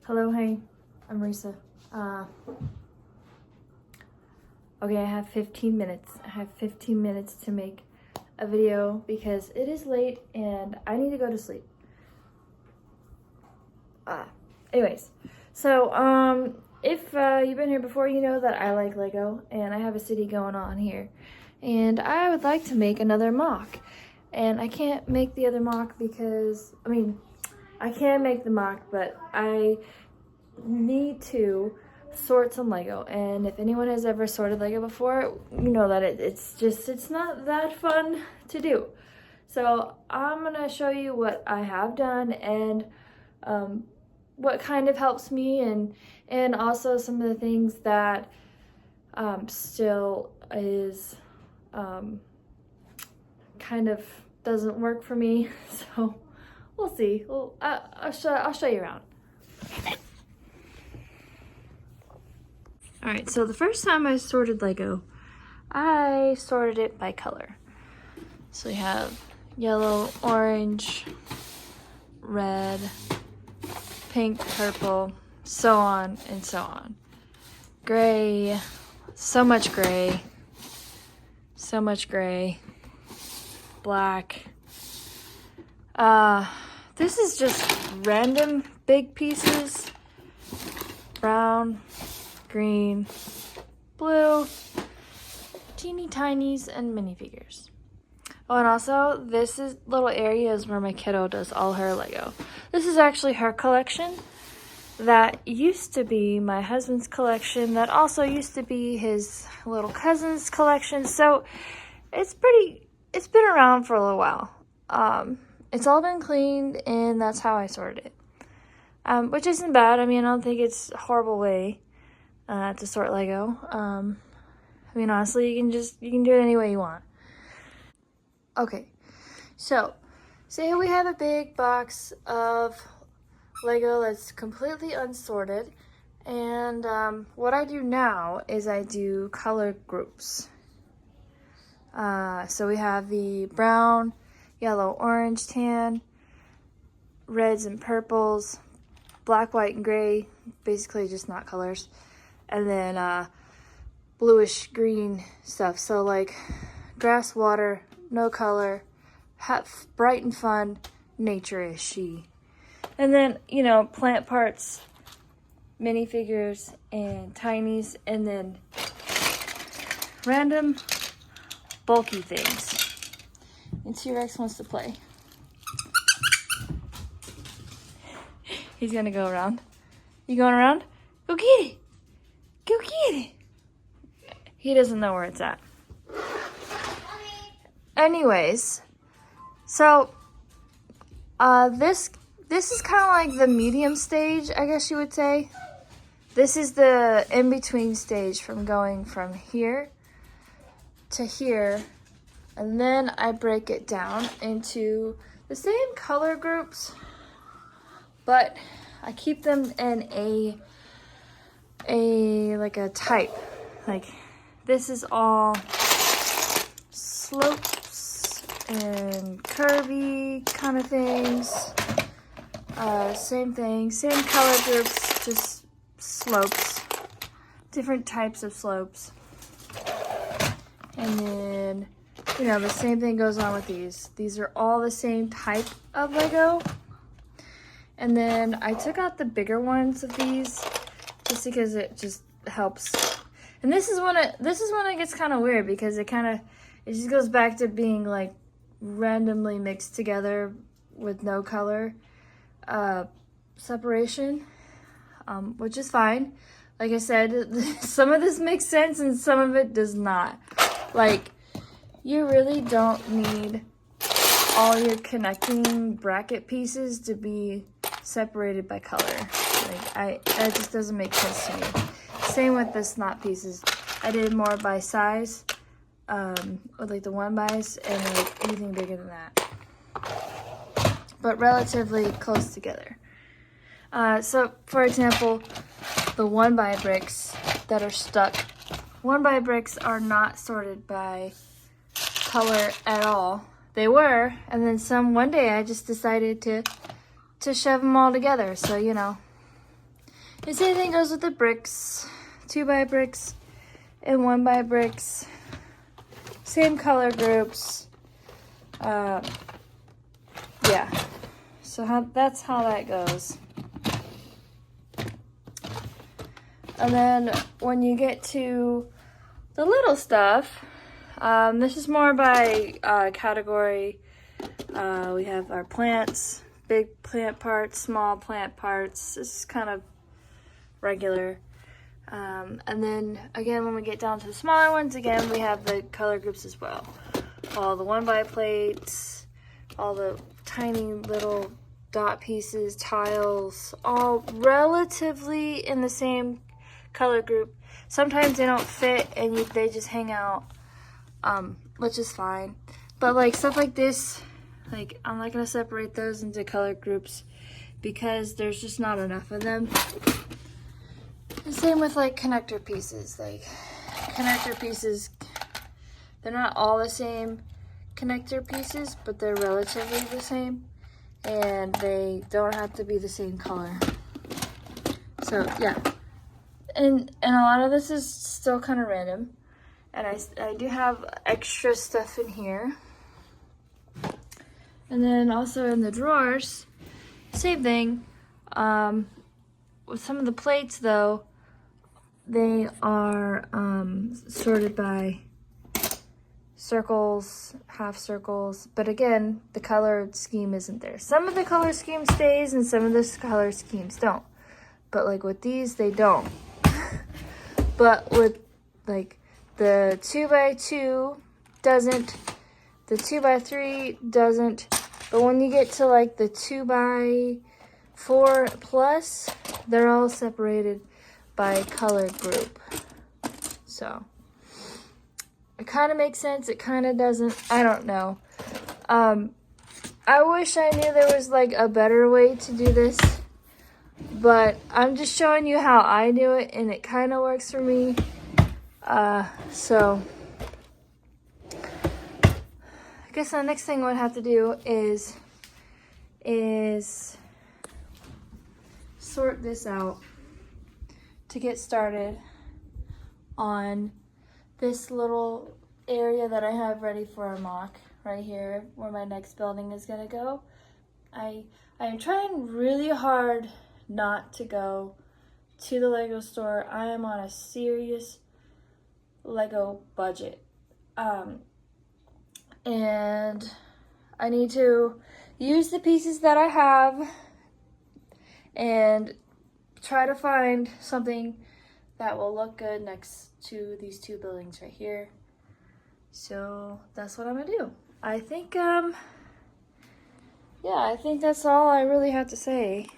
Hello, hey, I'm Risa. Okay, I have 15 minutes. I have 15 minutes to make a video because it is late and I need to go to sleep. Anyways, so if you've been here before, you know that I like Lego and I have a city going on here. And I would like to make another MOC. And I can't make the other MOC because, I can make the MOC, but I need to sort some Lego. And if anyone has ever sorted Lego before, you know that it's not that fun to do. So I'm gonna show you what I have done and what kind of helps me, and also some of the things that still is kind of doesn't work for me. So we'll see. I'll show you around. Alright, so the first time I sorted Lego, I sorted it by color. So we have yellow, orange, red, pink, purple, so on and so on. Gray, so much gray, black. This is just random big pieces. Brown, green, blue, teeny tinies, and minifigures. Oh, and also this is little areas where my kiddo does all her Lego. This is actually her collection. That used to be my husband's collection. That also used to be his little cousin's collection. So it's been around for a little while. It's all been cleaned, and that's how I sorted it. Which isn't bad. I don't think it's a horrible way to sort Lego. Honestly, you can do it any way you want. Okay, so say we have a big box of Lego that's completely unsorted, and what I do now is I do color groups. So we have the brown, yellow, orange, tan, reds and purples, black, white, and gray, basically just not colors. And then bluish green stuff. So like grass, water, no color, bright and fun, nature-ishy. And then, plant parts, minifigures, and tinies, and then random bulky things. And T-Rex wants to play. He's gonna go around. You going around? Go get it! Go get it! He doesn't know where it's at. Anyways, so this is kind of like the medium stage, I guess you would say. This is the in-between stage from going from here to here, and then I break it down into the same color groups, but I keep them in a type. Like this is all slopes and curvy kind of things. Same thing, same color groups, just slopes, different types of slopes. And then, the same thing goes on with these. These are all the same type of Lego. And then I took out the bigger ones of these just because it just helps. And this is when it gets kind of weird, because it just goes back to being like randomly mixed together with no color separation, which is fine. Like I said, some of this makes sense and some of it does not. Like, you really don't need all your connecting bracket pieces to be separated by color. That just doesn't make sense to me. Same with the snot pieces. I did more by size, with like the 1x, and like anything bigger than that, but relatively close together. So for example, the 1x bricks that are stuck, 1x bricks are not sorted by color at all. They were, and then one day I just decided to shove them all together. So, The same thing goes with the bricks. 2x bricks and 1x bricks. Same color groups. Yeah. So that's how that goes. And then when you get to the little stuff, this is more by category. We have our plants, big plant parts, small plant parts. This is kind of regular. And then again, when we get down to the smaller ones, again, we have the color groups as well. All the 1x plates, all the tiny little dot pieces, tiles, all relatively in the same color group. Sometimes they don't fit and they just hang out, which is fine. But like stuff like this, like I'm not gonna separate those into color groups because there's just not enough of them. The same with like connector pieces. Like connector pieces, they're not all the same connector pieces, but they're relatively the same, and they don't have to be the same color. So yeah, and a lot of this is still kind of random, and I do have extra stuff in here. And then also in the drawers, same thing. With some of the plates though, they are sorted by circles, half circles, but again, the color scheme isn't there. Some of the color scheme stays and some of the color schemes don't. But like with these, they don't. But with like the 2x2 doesn't, the 2x3 doesn't, but when you get to like the 2x4 plus, they're all separated by color group. So it kind of makes sense, it kind of doesn't, I don't know. I wish I knew there was like a better way to do this, but I'm just showing you how I do it and it kind of works for me. So I guess the next thing I would have to do is sort this out to get started on this little area that I have ready for a mock right here where my next building is gonna go. I am trying really hard not to go to the Lego store. I am on a serious Lego budget. And I need to use the pieces that I have and try to find something that will look good next to these two buildings right here. So that's what I'm gonna do. I think, yeah, I think that's all I really have to say.